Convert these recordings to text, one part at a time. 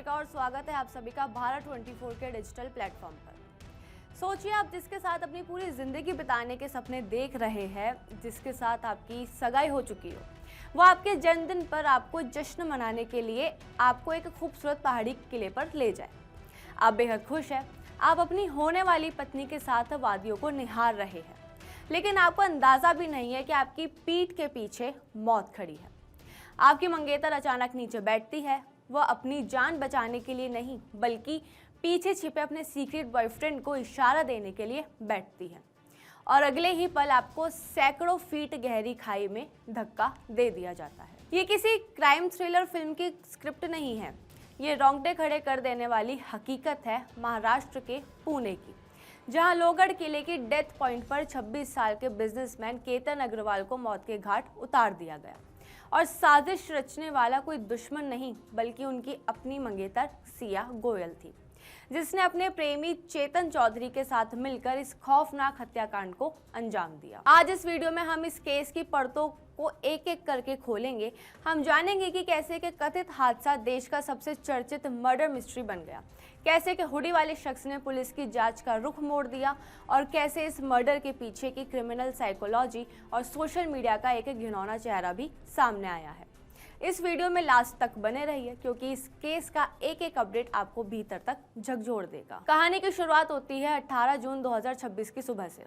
नमस्कार और स्वागत है आप सभी का भारत 24 के डिजिटल प्लेटफॉर्म पर। सोचिए आप जिसके साथ अपनी पूरी जिंदगी बिताने के सपने देख रहे हैं, जिसके साथ आपकी सगाई हो चुकी हो, वो आपके जन्मदिन पर आपको जश्न मनाने के लिए आपको एक खूबसूरत पहाड़ी किले पर ले जाए। आप बेहद खुश हैं, आप अपनी होने वाली पत्नी के साथ वादियों को निहार रहे हैं, लेकिन आपको अंदाजा भी नहीं है कि आपकी पीठ के पीछे मौत खड़ी है। आपकी मंगेतर अचानक नीचे बैठती है। वह अपनी जान बचाने के लिए नहीं, बल्कि पीछे छिपे अपने सीक्रेट बॉयफ्रेंड को इशारा देने के लिए बैठती है, और अगले ही पल आपको सैकड़ों फीट गहरी खाई में धक्का दे दिया जाता है। ये किसी क्राइम थ्रिलर फिल्म की स्क्रिप्ट नहीं है, ये रोंगटे खड़े कर देने वाली हकीकत है महाराष्ट्र के पुणे की, जहां लोहगढ़ किले की डेथ पॉइंट पर 26 साल के बिजनेसमैन केतन अग्रवाल को मौत के घाट उतार दिया गया। और साजिश रचने वाला कोई दुश्मन नहीं, बल्कि उनकी अपनी मंगेतर सिया गोयल थी, जिसने अपने प्रेमी चेतन चौधरी के साथ मिलकर इस खौफनाक हत्याकांड को अंजाम दिया। आज इस वीडियो में हम इस केस की परतों को एक एक करके खोलेंगे। हम जानेंगे कि कैसे के कथित हादसा देश का सबसे चर्चित मर्डर मिस्ट्री बन गया, कैसे के हुडी वाले शख्स ने पुलिस की जांच का रुख मोड़ दिया, और कैसे इस मर्डर के पीछे की क्रिमिनल साइकोलॉजी और सोशल मीडिया का एक घिनौना चेहरा भी सामने आया है। इस वीडियो में लास्ट तक बने रहिए, क्योंकि इस केस का एक एक अपडेट आपको भीतर तक झकझोर देगा। कहानी की शुरुआत होती है 18 जून 2026 की सुबह से।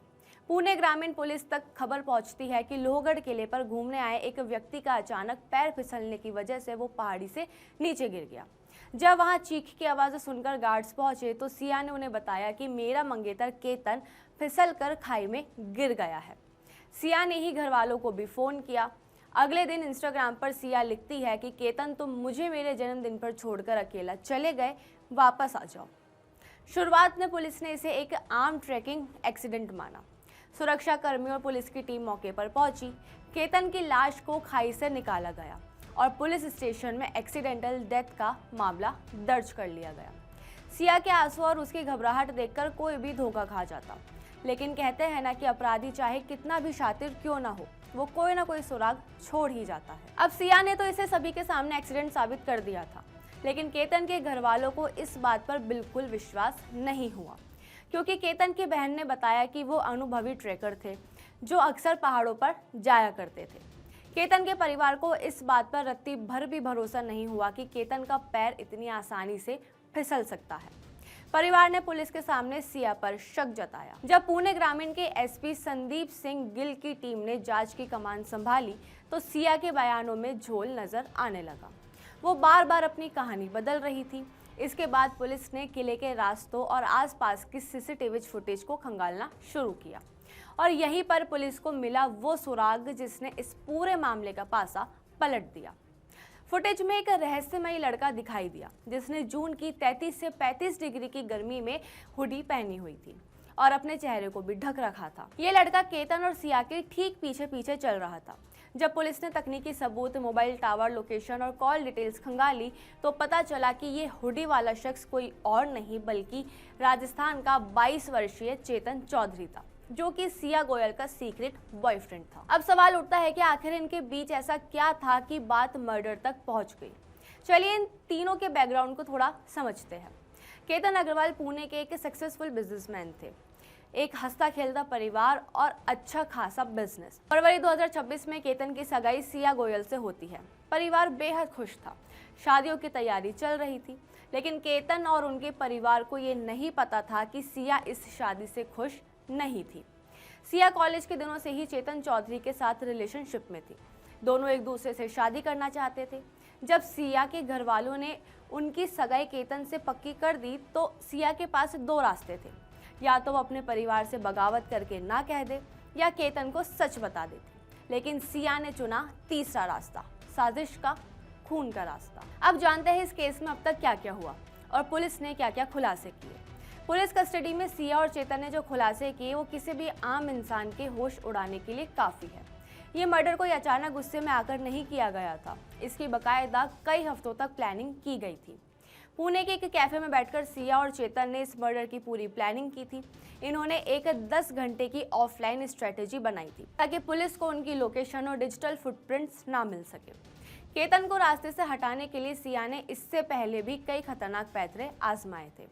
पुणे ग्रामीण पुलिस तक खबर पहुंचती है कि लोहगढ़ किले पर घूमने आए एक व्यक्ति का अचानक पैर फिसलने की वजह से वो पहाड़ी से नीचे गिर गया। जब वहां चीख की आवाज़ सुनकर गार्ड्स पहुंचे तो सिया ने उन्हें बताया कि मेरा मंगेतर केतन फिसल कर खाई में गिर गया है। सिया ने ही घर वालों को भी फ़ोन किया। अगले दिन इंस्टाग्राम पर सिया लिखती है कि केतन तुम मुझे मेरे जन्मदिन पर छोड़कर अकेला चले गए, वापस आ जाओ। शुरुआत में पुलिस ने इसे एक आम ट्रैकिंग एक्सीडेंट माना। सुरक्षा कर्मियों और पुलिस की टीम मौके पर पहुंची। केतन की लाश को खाई से निकाला गया और पुलिस स्टेशन में एक्सीडेंटल डेथ का मामला दर्ज कर लिया गया। सिया के आंसू और उसकी घबराहट देखकर कोई भी धोखा खा जाता, लेकिन कहते हैं ना कि अपराधी चाहे कितना भी शातिर क्यों ना हो, वो कोई ना कोई सुराग छोड़ ही जाता है। अब सिया ने तो इसे सभी के सामने एक्सीडेंट साबित कर दिया था, लेकिन केतन के घर वालों को इस बात पर बिल्कुल विश्वास नहीं हुआ, क्योंकि केतन की बहन ने बताया कि वो अनुभवी ट्रेकर थे जो अक्सर पहाड़ों पर जाया करते थे। केतन के परिवार को इस बात पर रत्ती भर भी भरोसा नहीं हुआ कि केतन का पैर इतनी आसानी से फिसल सकता है। परिवार ने पुलिस के सामने सिया पर शक जताया। जब पुणे ग्रामीण के एसपी संदीप सिंह गिल की टीम ने जांच की कमान संभाली तो सिया के बयानों में झोल नजर आने लगा। वो बार बार अपनी कहानी बदल रही थी। इसके बाद पुलिस ने किले के रास्तों और आसपास की सीसीटीवी फुटेज को खंगालना शुरू किया, और यहीं पर पुलिस को मिला वो सुराग जिसने इस पूरे मामले का पासा पलट दिया। फुटेज में एक रहस्यमयी लड़का दिखाई दिया, जिसने जून की 33 से 35 डिग्री की गर्मी में हुडी पहनी हुई थी और अपने चेहरे को भी ढक रखा था। ये लड़का केतन और सिया के ठीक पीछे पीछे चल रहा था। जब पुलिस ने तकनीकी सबूत, मोबाइल टावर लोकेशन और कॉल डिटेल्स खंगाली तो पता चला कि ये हुडी वाला शख्स कोई और नहीं बल्कि राजस्थान का 22 वर्षीय चेतन चौधरी था, जो कि सिया गोयल का सीक्रेट बॉयफ्रेंड था। अब सवाल उठता है कि आखिर इनके बीच ऐसा क्या था कि बात मर्डर तक पहुंच गई। चलिए इन तीनों के बैकग्राउंड को थोड़ा समझते हैं। केतन अग्रवाल पुणे के एक सक्सेसफुल बिजनेसमैन थे, एक हंसता खेलता परिवार और अच्छा खासा बिजनेस। फरवरी 2026 में केतन की सगाई सिया गोयल से होती है। परिवार बेहद खुश था, शादियों की तैयारी चल रही थी, लेकिन केतन और उनके परिवार को ये नहीं पता था कि सिया इस शादी से खुश नहीं थी। सिया कॉलेज के दिनों से ही चेतन चौधरी के साथ रिलेशनशिप में थी। दोनों एक दूसरे से शादी करना चाहते थे। जब सिया के घर वालों ने उनकी सगाई केतन से पक्की कर दी तो सिया के पास दो रास्ते थे, या तो वो अपने परिवार से बगावत करके ना कह दे या केतन को सच बता देती। लेकिन सिया ने चुना तीसरा रास्ता, साजिश का, खून का रास्ता। अब जानते हैं इस केस में अब तक क्या क्या हुआ और पुलिस ने क्या क्या खुलासे किए। पुलिस कस्टडी में सिया और चेतन ने जो खुलासे किए वो किसी भी आम इंसान के होश उड़ाने के लिए काफ़ी है। ये मर्डर कोई अचानक गुस्से में आकर नहीं किया गया था, इसकी बाकायदा कई हफ्तों तक प्लानिंग की गई थी। पुणे के एक कैफे में बैठकर सिया और चेतन ने इस मर्डर की पूरी प्लानिंग की थी। इन्होंने एक 10 घंटे की ऑफलाइन स्ट्रेटेजी बनाई थी ताकि पुलिस को उनकी लोकेशन और डिजिटल फुटप्रिंट्स ना मिल सके। केतन को रास्ते से हटाने के लिए सिया ने इससे पहले भी कई खतरनाक पैंतरे आजमाए थे।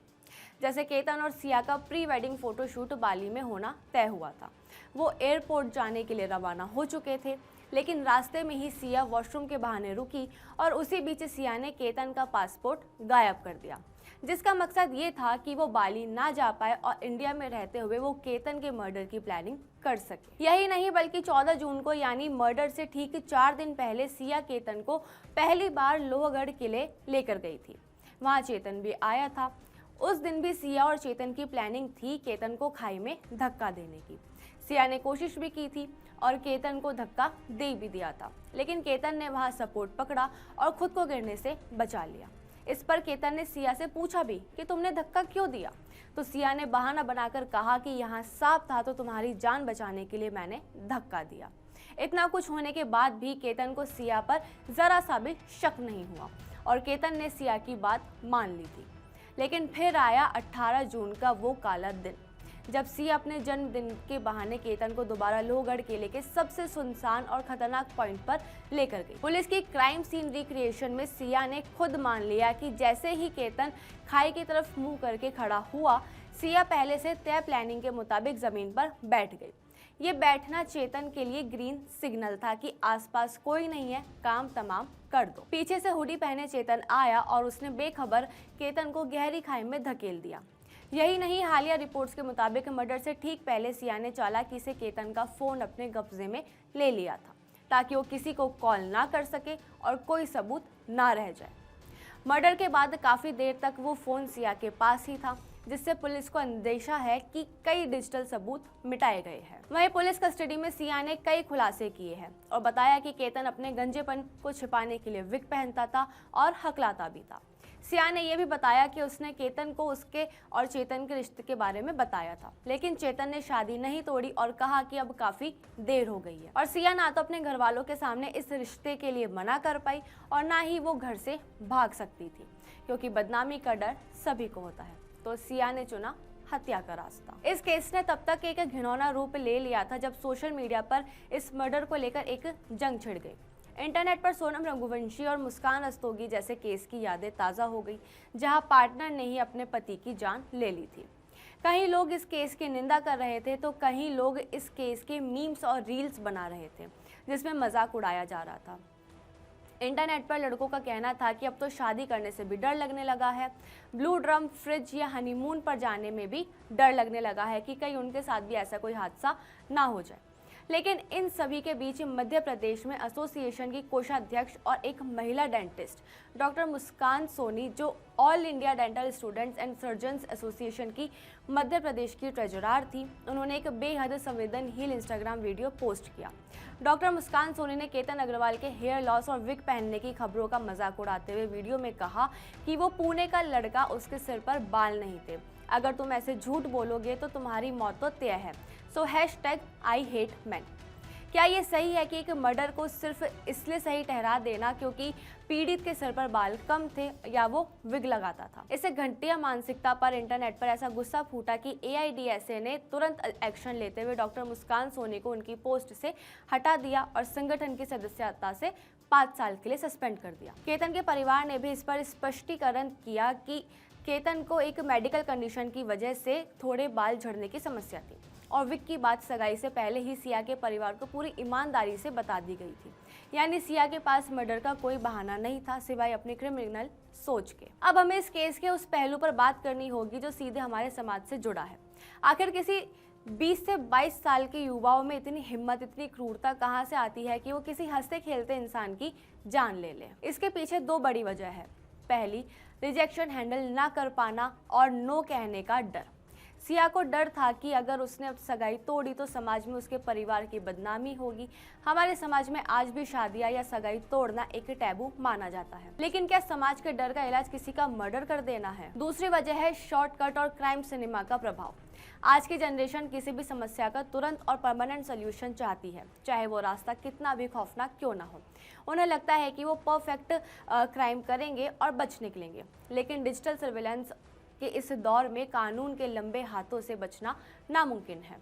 जैसे केतन और सिया का प्री वेडिंग फोटोशूट बाली में होना तय हुआ था। वो एयरपोर्ट जाने के लिए रवाना हो चुके थे, लेकिन रास्ते में ही सिया वॉशरूम के बहाने रुकी और उसी बीच सिया ने केतन का पासपोर्ट गायब कर दिया, जिसका मकसद ये था कि वो बाली ना जा पाए और इंडिया में रहते हुए वो केतन के मर्डर की प्लानिंग कर सके। यही नहीं बल्कि 14 जून को यानी मर्डर से ठीक 4 दिन पहले सिया केतन को पहली बार लोहगढ़ किले लेकर गई थी। वहाँ चेतन भी आया था। उस दिन भी सिया और चेतन की प्लानिंग थी केतन को खाई में धक्का देने की। सिया ने कोशिश भी की थी और केतन को धक्का दे भी दिया था, लेकिन केतन ने वहां सपोर्ट पकड़ा और खुद को गिरने से बचा लिया। इस पर केतन ने सिया से पूछा भी कि तुमने धक्का क्यों दिया, तो सिया ने बहाना बनाकर कहा कि यहाँ सांप था तो तुम्हारी जान बचाने के लिए मैंने धक्का दिया। इतना कुछ होने के बाद भी केतन को सिया पर जरा सा भी शक नहीं हुआ और केतन ने सिया की बात मान ली थी। लेकिन फिर आया 18 जून का वो काला दिन, जब सिया अपने जन्मदिन के बहाने केतन को दोबारा लोहगढ़ किले के सबसे सुनसान और खतरनाक पॉइंट पर लेकर गई। पुलिस की क्राइम सीन रिक्रिएशन में सिया ने खुद मान लिया कि जैसे ही केतन खाई की तरफ मुंह करके खड़ा हुआ, सिया पहले से तय प्लानिंग के मुताबिक जमीन पर बैठ गई। ये बैठना चेतन के लिए ग्रीन सिग्नल था कि आसपास कोई नहीं है, काम तमाम कर दो। पीछे से हुडी पहने चेतन आया और उसने बेखबर केतन को गहरी खाई में धकेल दिया। यही नहीं, हालिया रिपोर्ट्स के मुताबिक मर्डर से ठीक पहले सिया ने चालाकी से केतन का फोन अपने कब्जे में ले लिया था, ताकि वो किसी को कॉल ना कर सके और कोई सबूत ना रह जाए। मर्डर के बाद काफी देर तक वो फोन सिया के पास ही था, जिससे पुलिस को अंदेशा है कि कई डिजिटल सबूत मिटाए गए हैं। वहीं पुलिस कस्टडी में सिया ने कई खुलासे किए हैं और बताया कि केतन अपने गंजेपन को छिपाने के लिए विग पहनता था और हकलाता भी था। सिया ने यह भी बताया कि उसने केतन को उसके और चेतन के रिश्ते के बारे में बताया था, लेकिन चेतन ने शादी नहीं तोड़ी और कहा कि अब काफी देर हो गई है। और सिया ना तो अपने घर वालों के सामने इस रिश्ते के लिए मना कर पाई और ना ही वो घर से भाग सकती थी, क्योंकि बदनामी का डर सभी को होता है। तो सिया ने चुना हत्या का रास्ता। इस केस ने तब तक एक घिनौना रूप ले लिया था जब सोशल मीडिया पर इस मर्डर को लेकर एक जंग छिड़ गई। इंटरनेट पर सोनम रघुवंशी और मुस्कान रस्तोगी जैसे केस की यादें ताज़ा हो गई, जहां पार्टनर ने ही अपने पति की जान ले ली थी। कहीं लोग इस केस की निंदा कर रहे थे तो कहीं लोग इस केस के मीम्स और रील्स बना रहे थे, जिसमें मजाक उड़ाया जा रहा था। इंटरनेट पर लड़कों का कहना था कि अब तो शादी करने से भी डर लगने लगा है, ब्लू ड्रम, फ्रिज या हनीमून पर जाने में भी डर लगने लगा है कि कहीं उनके साथ भी ऐसा कोई हादसा ना हो जाए। लेकिन इन सभी के बीच मध्य प्रदेश में एसोसिएशन की कोषाध्यक्ष और एक महिला डेंटिस्ट डॉक्टर मुस्कान सोनी, जो all India dental students and surgeons association की मध्य प्रदेश की ट्रेजरर थी, उन्होंने एक बेहद संवेदनशील इंस्टाग्राम वीडियो पोस्ट किया। डॉक्टर मुस्कान सोनी ने केतन अग्रवाल के हेयर लॉस और विग पहनने की खबरों का मजाक उड़ाते हुए वीडियो में कहा कि वो पुणे का लड़का, उसके सिर पर बाल नहीं थे। अगर तुम ऐसे झूठ बोलोगे तो तुम्हारी मौत तो तय है। सो #IHateMen। क्या ये सही है कि एक मर्डर को सिर्फ इसलिए सही ठहरा देना क्योंकि पीड़ित के सिर पर बाल कम थे या वो विग लगाता था? इसे घंटिया मानसिकता पर इंटरनेट पर ऐसा गुस्सा फूटा कि AIDSA ने तुरंत एक्शन लेते हुए डॉक्टर मुस्कान सोनी को उनकी पोस्ट से हटा दिया और संगठन की सदस्यता से 5 साल के लिए सस्पेंड कर दिया। केतन के परिवार ने भी इस पर स्पष्टीकरण किया कि केतन को एक मेडिकल कंडीशन की वजह से थोड़े बाल झड़ने की समस्या थी और विग की बात सगाई से पहले ही सिया के परिवार को पूरी ईमानदारी से बता दी गई थी। यानी सिया के पास मर्डर का कोई बहाना नहीं था सिवाय अपनी क्रिमिनल सोच के। अब हमें इस केस के उस पहलू पर बात करनी होगी जो सीधे हमारे समाज से जुड़ा है। आखिर किसी 20 से 22 साल के युवाओं में इतनी हिम्मत, इतनी क्रूरता कहाँ से आती है कि वो किसी हंसते खेलते इंसान की जान ले ले? इसके पीछे 2 बड़ी वजह है। पहली, रिजेक्शन हैंडल ना कर पाना और नो कहने का डर। सिया को डर था कि अगर उसने अब सगाई तोड़ी तो समाज में उसके परिवार की बदनामी होगी। हमारे समाज में आज भी शादियां या सगाई तोड़ना एक टैबू माना जाता है, लेकिन क्या समाज के डर का इलाज किसी का मर्डर कर देना है? दूसरी वजह है शॉर्टकट और क्राइम सिनेमा का प्रभाव। आज की जनरेशन किसी भी समस्या का तुरंत और परमानेंट सोल्यूशन चाहती है, चाहे वो रास्ता कितना भी खौफनाक क्यों ना हो। उन्हें लगता है कि वो परफेक्ट क्राइम करेंगे और बच निकलेंगे, लेकिन डिजिटल सर्विलेंस के इस दौर में कानून के लंबे हाथों से बचना नामुमकिन है।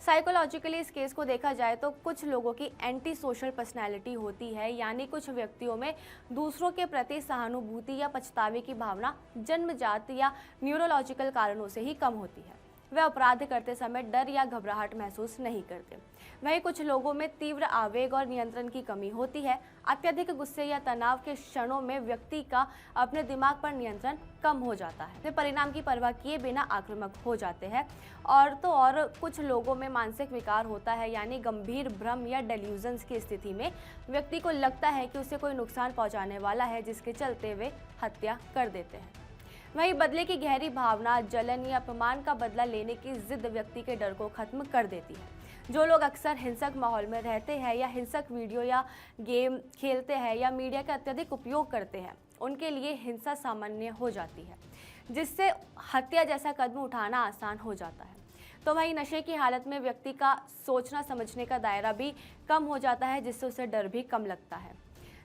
साइकोलॉजिकली इस केस को देखा जाए तो कुछ लोगों की एंटी सोशल पर्सनैलिटी होती है, यानी कुछ व्यक्तियों में दूसरों के प्रति सहानुभूति या पछतावे की भावना जन्मजात या न्यूरोलॉजिकल कारणों से ही कम होती है। वे अपराध करते समय डर या घबराहट महसूस नहीं करते। वहीं कुछ लोगों में तीव्र आवेग और नियंत्रण की कमी होती है। अत्यधिक गुस्से या तनाव के क्षणों में व्यक्ति का अपने दिमाग पर नियंत्रण कम हो जाता है। वे परिणाम की परवाह किए बिना आक्रामक हो जाते हैं। और कुछ लोगों में मानसिक विकार होता है, यानी गंभीर भ्रम या डेल्यूजन्स की स्थिति में व्यक्ति को लगता है कि उसे कोई नुकसान पहुंचाने वाला है, जिसके चलते वे हत्या कर देते हैं। वहीं बदले की गहरी भावना, जलन या अपमान का बदला लेने की जिद व्यक्ति के डर को खत्म कर देती है। जो लोग अक्सर हिंसक माहौल में रहते हैं या हिंसक वीडियो या गेम खेलते हैं या मीडिया का अत्यधिक उपयोग करते हैं, उनके लिए हिंसा सामान्य हो जाती है, जिससे हत्या जैसा कदम उठाना आसान हो जाता है। तो वहीं नशे की हालत में व्यक्ति का सोचना समझने का दायरा भी कम हो जाता है, जिससे उसे डर भी कम लगता है,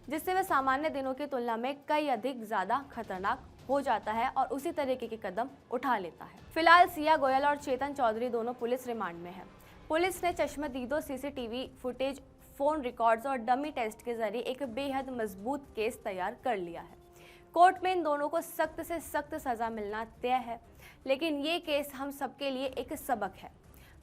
जिससे वह सामान्य दिनों की तुलना में कई अधिक ज़्यादा खतरनाक हो जाता है और उसी तरीके के कदम उठा लेता है। फिलहाल सिया गोयल और चेतन चौधरी दोनों पुलिस रिमांड में हैं। पुलिस ने चश्मदीदों, सीसीटीवी फुटेज, फोन रिकॉर्ड्स और डमी टेस्ट के जरिए एक बेहद मजबूत केस तैयार कर लिया है। कोर्ट में इन दोनों को सख्त से सख्त सजा मिलना तय है, लेकिन ये केस हम सबके लिए एक सबक है।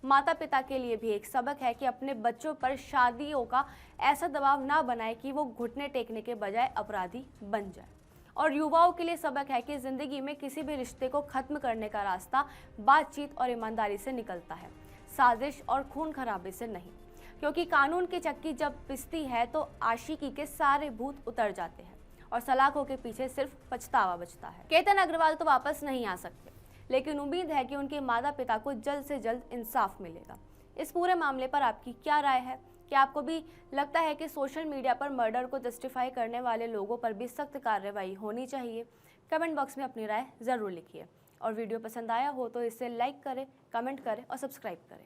माता पिता के लिए भी एक सबक है कि अपने बच्चों पर शादियों का ऐसा दबाव ना बनाए कि वो घुटने टेकने के बजाय अपराधी बन जाए। और युवाओं के लिए सबक है कि ज़िंदगी में किसी भी रिश्ते को ख़त्म करने का रास्ता बातचीत और ईमानदारी से निकलता है, साजिश और खून खराबे से नहीं। क्योंकि कानून की चक्की जब पिसती है तो आशिकी के सारे भूत उतर जाते हैं और सलाखों के पीछे सिर्फ पछतावा बचता है। केतन अग्रवाल तो वापस नहीं आ सकते, लेकिन उम्मीद है कि उनके माता पिता को जल्द से जल्द इंसाफ मिलेगा। इस पूरे मामले पर आपकी क्या राय है? क्या आपको भी लगता है कि सोशल मीडिया पर मर्डर को जस्टिफाई करने वाले लोगों पर भी सख्त कार्रवाई होनी चाहिए? कमेंट बॉक्स में अपनी राय ज़रूर लिखिए और वीडियो पसंद आया हो तो इसे लाइक करें, कमेंट करें और सब्सक्राइब करें।